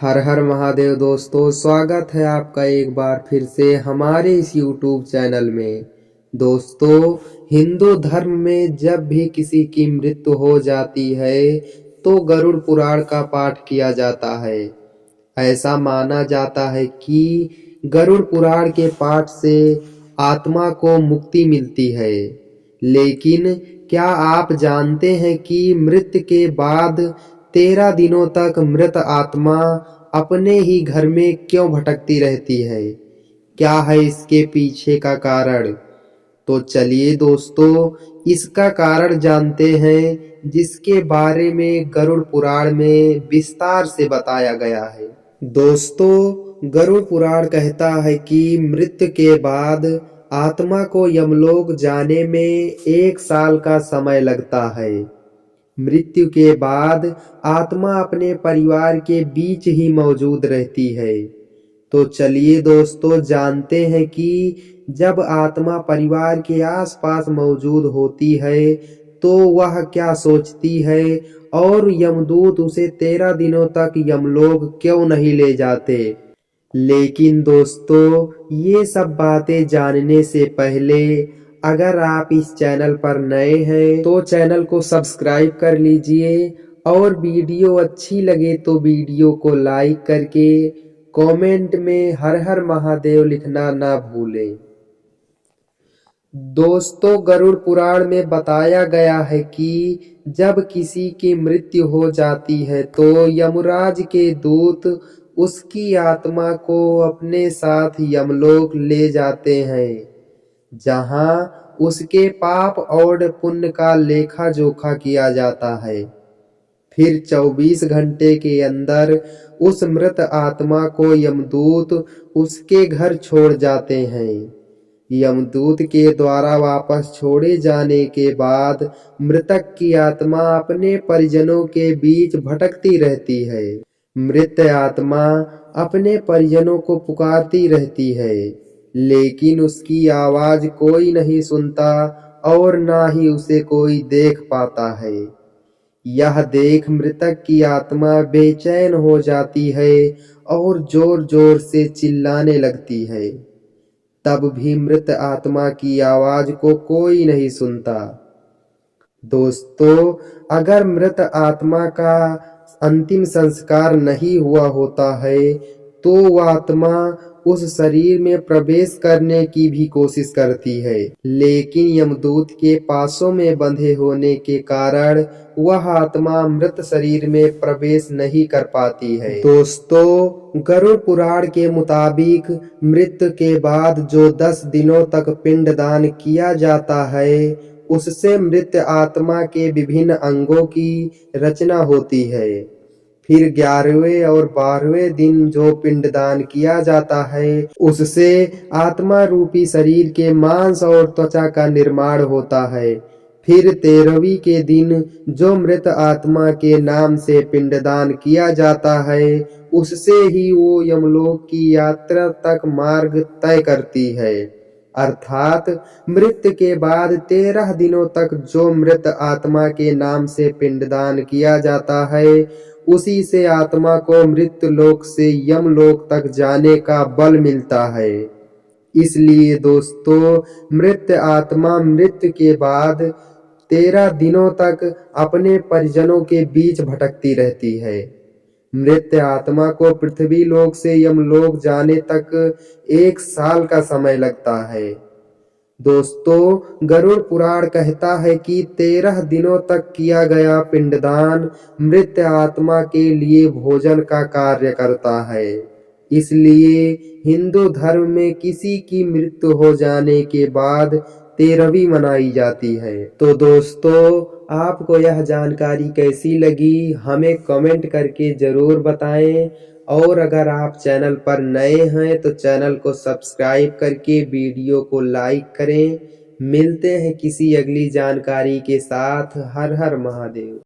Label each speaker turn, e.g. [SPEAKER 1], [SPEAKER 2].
[SPEAKER 1] हर हर महादेव दोस्तों, स्वागत है आपका एक बार फिर से हमारे इस YouTube चैनल में। दोस्तों, हिंदू धर्म में जब भी किसी की मृत्यु हो जाती है तो गरुड़ पुराण का पाठ किया जाता है। ऐसा माना जाता है कि गरुड़ पुराण के पाठ से आत्मा को मुक्ति मिलती है। लेकिन क्या आप जानते हैं कि मृत्यु के बाद 13 दिनों तक मृत आत्मा अपने ही घर में क्यों भटकती रहती है? क्या है इसके पीछे का कारण? तो चलिए दोस्तों, इसका कारण जानते हैं, जिसके बारे में गरुड़ पुराण में विस्तार से बताया गया है। दोस्तों, गरुड़ पुराण कहता है कि मृत्यु के बाद आत्मा को यमलोक जाने में 1 साल का समय लगता है। मृत्यु के बाद आत्मा अपने परिवार के बीच ही मौजूद रहती है। तो चलिए दोस्तों, जानते हैं कि जब आत्मा परिवार के आसपास मौजूद होती है तो वह क्या सोचती है और यमदूत उसे 13 दिनों तक यमलोक क्यों नहीं ले जाते। लेकिन दोस्तों, ये सब बातें जानने से पहले अगर आप इस चैनल पर नए हैं तो चैनल को सब्सक्राइब कर लीजिए और वीडियो अच्छी लगे तो वीडियो को लाइक करके कमेंट में हर हर महादेव लिखना ना भूलें। दोस्तों, गरुड़ पुराण में बताया गया है कि जब किसी की मृत्यु हो जाती है तो यमराज के दूत उसकी आत्मा को अपने साथ यमलोक ले जाते हैं, जहां उसके पाप और पुण्य का लेखा जोखा किया जाता है। फिर 24 घंटे के अंदर उस मृत आत्मा को यमदूत उसके घर छोड़ जाते हैं। यमदूत के द्वारा वापस छोड़े जाने के बाद मृतक की आत्मा अपने परिजनों के बीच भटकती रहती है। मृत आत्मा अपने परिजनों को पुकारती रहती है, लेकिन उसकी आवाज कोई नहीं सुनता और ना ही उसे कोई देख पाता है। यह देख मृतक की आत्मा बेचैन हो जाती है और जोर जोर से चिल्लाने लगती है। तब भी मृत आत्मा की आवाज को कोई नहीं सुनता। दोस्तों, अगर मृत आत्मा का अंतिम संस्कार नहीं हुआ होता है तो वह आत्मा उस शरीर में प्रवेश करने की भी कोशिश करती है, लेकिन यमदूत के पासों में बंधे होने के कारण वह आत्मा मृत शरीर में प्रवेश नहीं कर पाती है। दोस्तों, गरुड़ पुराण के मुताबिक मृत्यु के बाद जो 10 दिनों तक पिंडदान किया जाता है, उससे मृत आत्मा के विभिन्न अंगों की रचना होती है। फिर 11वें और 12वें दिन जो पिंडदान किया जाता है, उससे आत्मा रूपी शरीर के मांस और त्वचा का निर्माण होता है। फिर 13वीं के दिन जो मृत आत्मा के नाम से पिंडदान किया जाता है, उससे ही वो यमलोक की यात्रा तक मार्ग तय करती है। अर्थात मृत्यु के बाद 13 दिनों तक जो मृत आत्मा के नाम से पिंडदान किया जाता है, उसी से आत्मा को मृत्यु लोक से यमलोक तक जाने का बल मिलता है। इसलिए दोस्तों, मृत आत्मा मृत्यु के बाद 13 दिनों तक अपने परिजनों के बीच भटकती रहती है। मृत आत्मा को पृथ्वी लोक से यमलोक जाने तक 1 साल का समय लगता है। दोस्तों, गरुड़ पुराण कहता है कि 13 दिनों तक किया गया पिंडदान मृत आत्मा के लिए भोजन का कार्य करता है। इसलिए हिंदू धर्म में किसी की मृत्यु हो जाने के बाद 13वीं मनाई जाती है। तो दोस्तों, आपको यह जानकारी कैसी लगी हमें कमेंट करके जरूर बताएं, और अगर आप चैनल पर नए हैं तो चैनल को सब्सक्राइब करके वीडियो को लाइक करें। मिलते हैं किसी अगली जानकारी के साथ। हर हर महादेव।